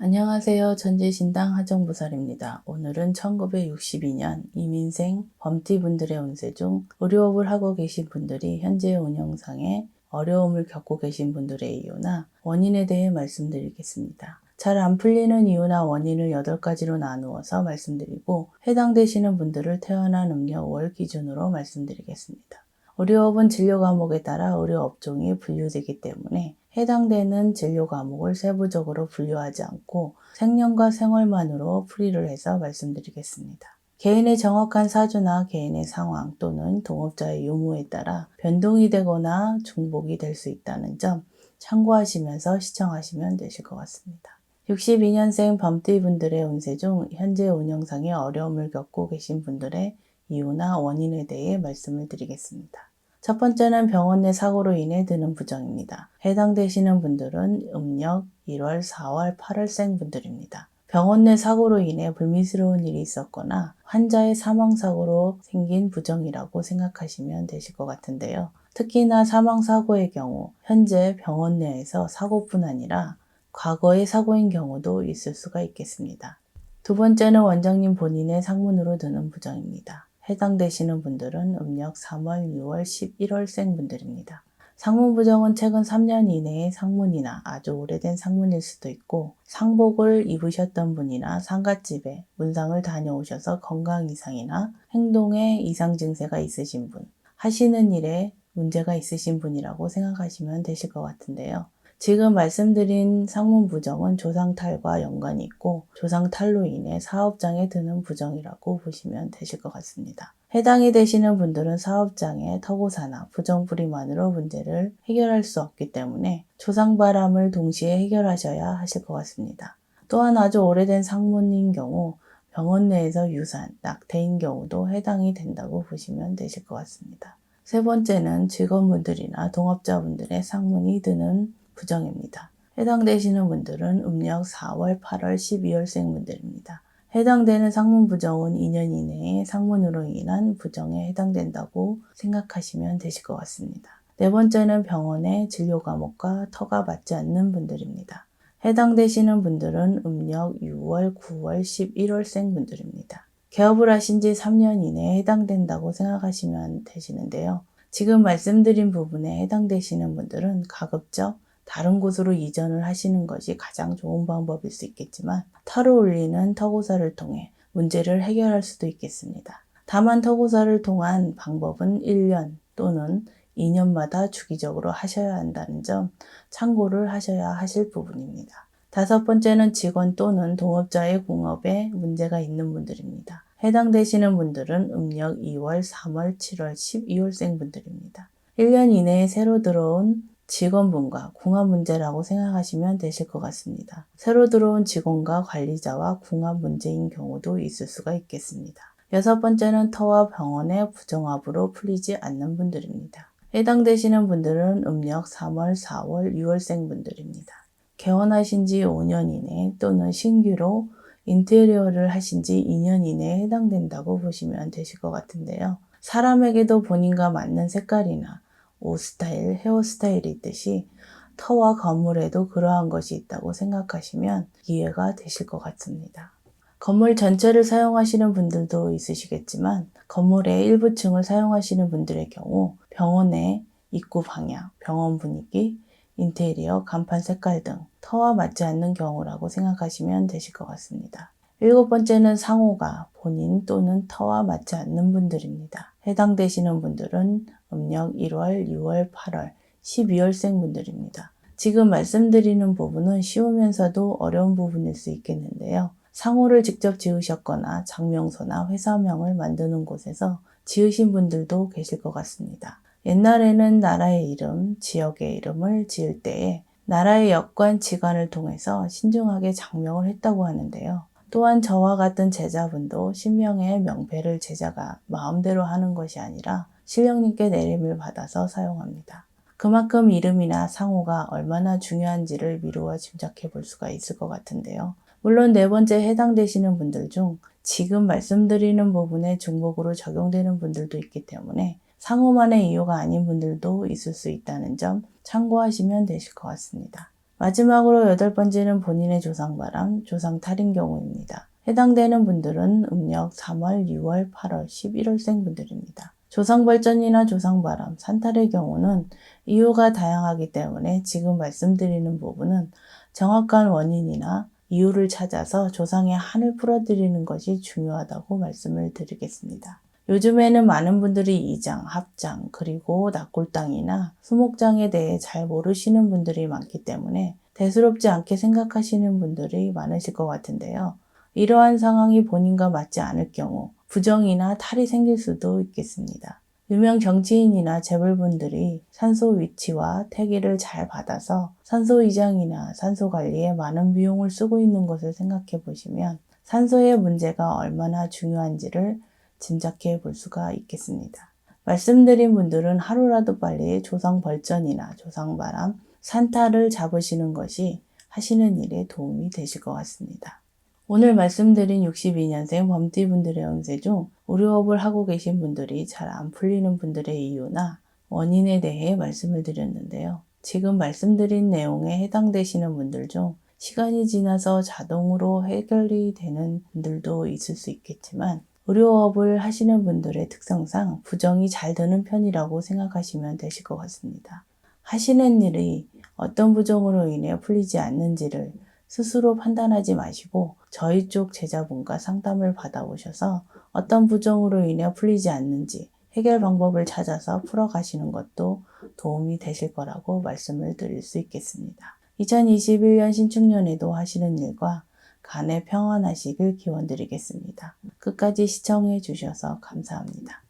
안녕하세요. 천재신당 하정부살입니다. 오늘은 1962년 이민생 범띠분들의 운세 중 의료업을 하고 계신 분들이 현재 운영상에 어려움을 겪고 계신 분들의 이유나 원인에 대해 말씀드리겠습니다. 잘 안 풀리는 이유나 원인을 8가지로 나누어서 말씀드리고 해당되시는 분들을 태어난 음력 월 기준으로 말씀드리겠습니다. 의료업은 진료 과목에 따라 의료 업종이 분류되기 때문에 해당되는 진료 과목을 세부적으로 분류하지 않고 생년과 생월만으로 풀이를 해서 말씀드리겠습니다. 개인의 정확한 사주나 개인의 상황 또는 동업자의 유무에 따라 변동이 되거나 중복이 될 수 있다는 점 참고하시면서 시청하시면 되실 것 같습니다. 62년생 범띠분들의 운세 중 현재 운영상에 어려움을 겪고 계신 분들의 이유나 원인에 대해 말씀을 드리겠습니다. 첫 번째는 병원 내 사고로 인해 드는 부정입니다. 해당되시는 분들은 음력 1월, 4월, 8월생 분들입니다. 병원 내 사고로 인해 불미스러운 일이 있었거나 환자의 사망사고로 생긴 부정이라고 생각하시면 되실 것 같은데요. 특히나 사망사고의 경우 현재 병원 내에서 사고뿐 아니라 과거의 사고인 경우도 있을 수가 있겠습니다. 두 번째는 원장님 본인의 상문으로 드는 부정입니다. 해당되시는 분들은 음력 3월, 6월, 11월생 분들입니다. 상문 부정은 최근 3년 이내의 상문이나 아주 오래된 상문일 수도 있고 상복을 입으셨던 분이나 상갓집에 문상을 다녀오셔서 건강 이상이나 행동에 이상 증세가 있으신 분, 하시는 일에 문제가 있으신 분이라고 생각하시면 되실 것 같은데요. 지금 말씀드린 상문 부정은 조상탈과 연관이 있고 조상탈로 인해 사업장에 드는 부정이라고 보시면 되실 것 같습니다. 해당이 되시는 분들은 사업장의 터고사나 부정부리만으로 문제를 해결할 수 없기 때문에 조상바람을 동시에 해결하셔야 하실 것 같습니다. 또한 아주 오래된 상문인 경우 병원 내에서 유산, 낙태인 경우도 해당이 된다고 보시면 되실 것 같습니다. 세 번째는 직원분들이나 동업자분들의 상문이 드는 부정입니다. 해당되시는 분들은 음력 4월, 8월, 12월생 분들입니다. 해당되는 상문 부정은 2년 이내에 상문으로 인한 부정에 해당된다고 생각하시면 되실 것 같습니다. 네 번째는 병원의 진료 과목과 터가 맞지 않는 분들입니다. 해당되시는 분들은 음력 6월, 9월, 11월생 분들입니다. 개업을 하신 지 3년 이내에 해당된다고 생각하시면 되시는데요. 지금 말씀드린 부분에 해당되시는 분들은 가급적 다른 곳으로 이전을 하시는 것이 가장 좋은 방법일 수 있겠지만 터를 올리는 터고사를 통해 문제를 해결할 수도 있겠습니다. 다만 터고사를 통한 방법은 1년 또는 2년마다 주기적으로 하셔야 한다는 점 참고를 하셔야 하실 부분입니다. 다섯 번째는 직원 또는 동업자의 공업에 문제가 있는 분들입니다. 해당되시는 분들은 음력 2월, 3월, 7월, 12월생 분들입니다. 1년 이내에 새로 들어온 직원분과 궁합 문제라고 생각하시면 되실 것 같습니다. 새로 들어온 직원과 관리자와 궁합 문제인 경우도 있을 수가 있겠습니다. 여섯 번째는 터와 병원의 부정합으로 풀리지 않는 분들입니다. 해당되시는 분들은 음력 3월, 4월, 6월생 분들입니다. 개원하신 지 5년 이내 또는 신규로 인테리어를 하신 지 2년 이내에 해당된다고 보시면 되실 것 같은데요. 사람에게도 본인과 맞는 색깔이나 옷 스타일, 헤어스타일이 있듯이 터와 건물에도 그러한 것이 있다고 생각하시면 이해가 되실 것 같습니다. 건물 전체를 사용하시는 분들도 있으시겠지만 건물의 일부 층을 사용하시는 분들의 경우 병원의 입구 방향, 병원 분위기, 인테리어, 간판 색깔 등 터와 맞지 않는 경우라고 생각하시면 되실 것 같습니다. 일곱 번째는 상호가 본인 또는 터와 맞지 않는 분들입니다. 해당되시는 분들은 음력 1월, 6월, 8월, 12월생 분들입니다. 지금 말씀드리는 부분은 쉬우면서도 어려운 부분일 수 있겠는데요. 상호를 직접 지으셨거나 장명소나 회사명을 만드는 곳에서 지으신 분들도 계실 것 같습니다. 옛날에는 나라의 이름, 지역의 이름을 지을 때에 나라의 역관, 지관을 통해서 신중하게 장명을 했다고 하는데요. 또한 저와 같은 제자분도 신명의 명패를 제자가 마음대로 하는 것이 아니라 신령님께 내림을 받아서 사용합니다. 그만큼 이름이나 상호가 얼마나 중요한지를 미루어 짐작해 볼 수가 있을 것 같은데요. 물론 네 번째 해당되시는 분들 중 지금 말씀드리는 부분에 중복으로 적용되는 분들도 있기 때문에 상호만의 이유가 아닌 분들도 있을 수 있다는 점 참고하시면 되실 것 같습니다. 마지막으로 8번째는 본인의 조상바람, 조상탈인 경우입니다. 해당되는 분들은 음력 3월, 6월, 8월, 11월생 분들입니다. 조상벌전이나 조상바람, 산탈의 경우는 이유가 다양하기 때문에 지금 말씀드리는 부분은 정확한 원인이나 이유를 찾아서 조상의 한을 풀어드리는 것이 중요하다고 말씀을 드리겠습니다. 요즘에는 많은 분들이 이장, 합장, 그리고 납골당이나 수목장에 대해 잘 모르시는 분들이 많기 때문에 대수롭지 않게 생각하시는 분들이 많으실 것 같은데요. 이러한 상황이 본인과 맞지 않을 경우 부정이나 탈이 생길 수도 있겠습니다. 유명 정치인이나 재벌분들이 산소 위치와 태기를 잘 받아서 산소 이장이나 산소 관리에 많은 비용을 쓰고 있는 것을 생각해 보시면 산소의 문제가 얼마나 중요한지를 짐작해 볼 수가 있겠습니다. 말씀드린 분들은 하루라도 빨리 조상벌전이나 조상바람, 산타를 잡으시는 것이 하시는 일에 도움이 되실 것 같습니다. 오늘 말씀드린 62년생 범띠분들의 운세 중 의료업을 하고 계신 분들이 잘 안 풀리는 분들의 이유나 원인에 대해 말씀을 드렸는데요. 지금 말씀드린 내용에 해당되시는 분들 중 시간이 지나서 자동으로 해결이 되는 분들도 있을 수 있겠지만 의료업을 하시는 분들의 특성상 부정이 잘 되는 편이라고 생각하시면 되실 것 같습니다. 하시는 일이 어떤 부정으로 인해 풀리지 않는지를 스스로 판단하지 마시고 저희 쪽 제자분과 상담을 받아오셔서 어떤 부정으로 인해 풀리지 않는지 해결 방법을 찾아서 풀어가시는 것도 도움이 되실 거라고 말씀을 드릴 수 있겠습니다. 2021년 신축년에도 하시는 일과 간에 평안하시길 기원드리겠습니다. 끝까지 시청해 주셔서 감사합니다.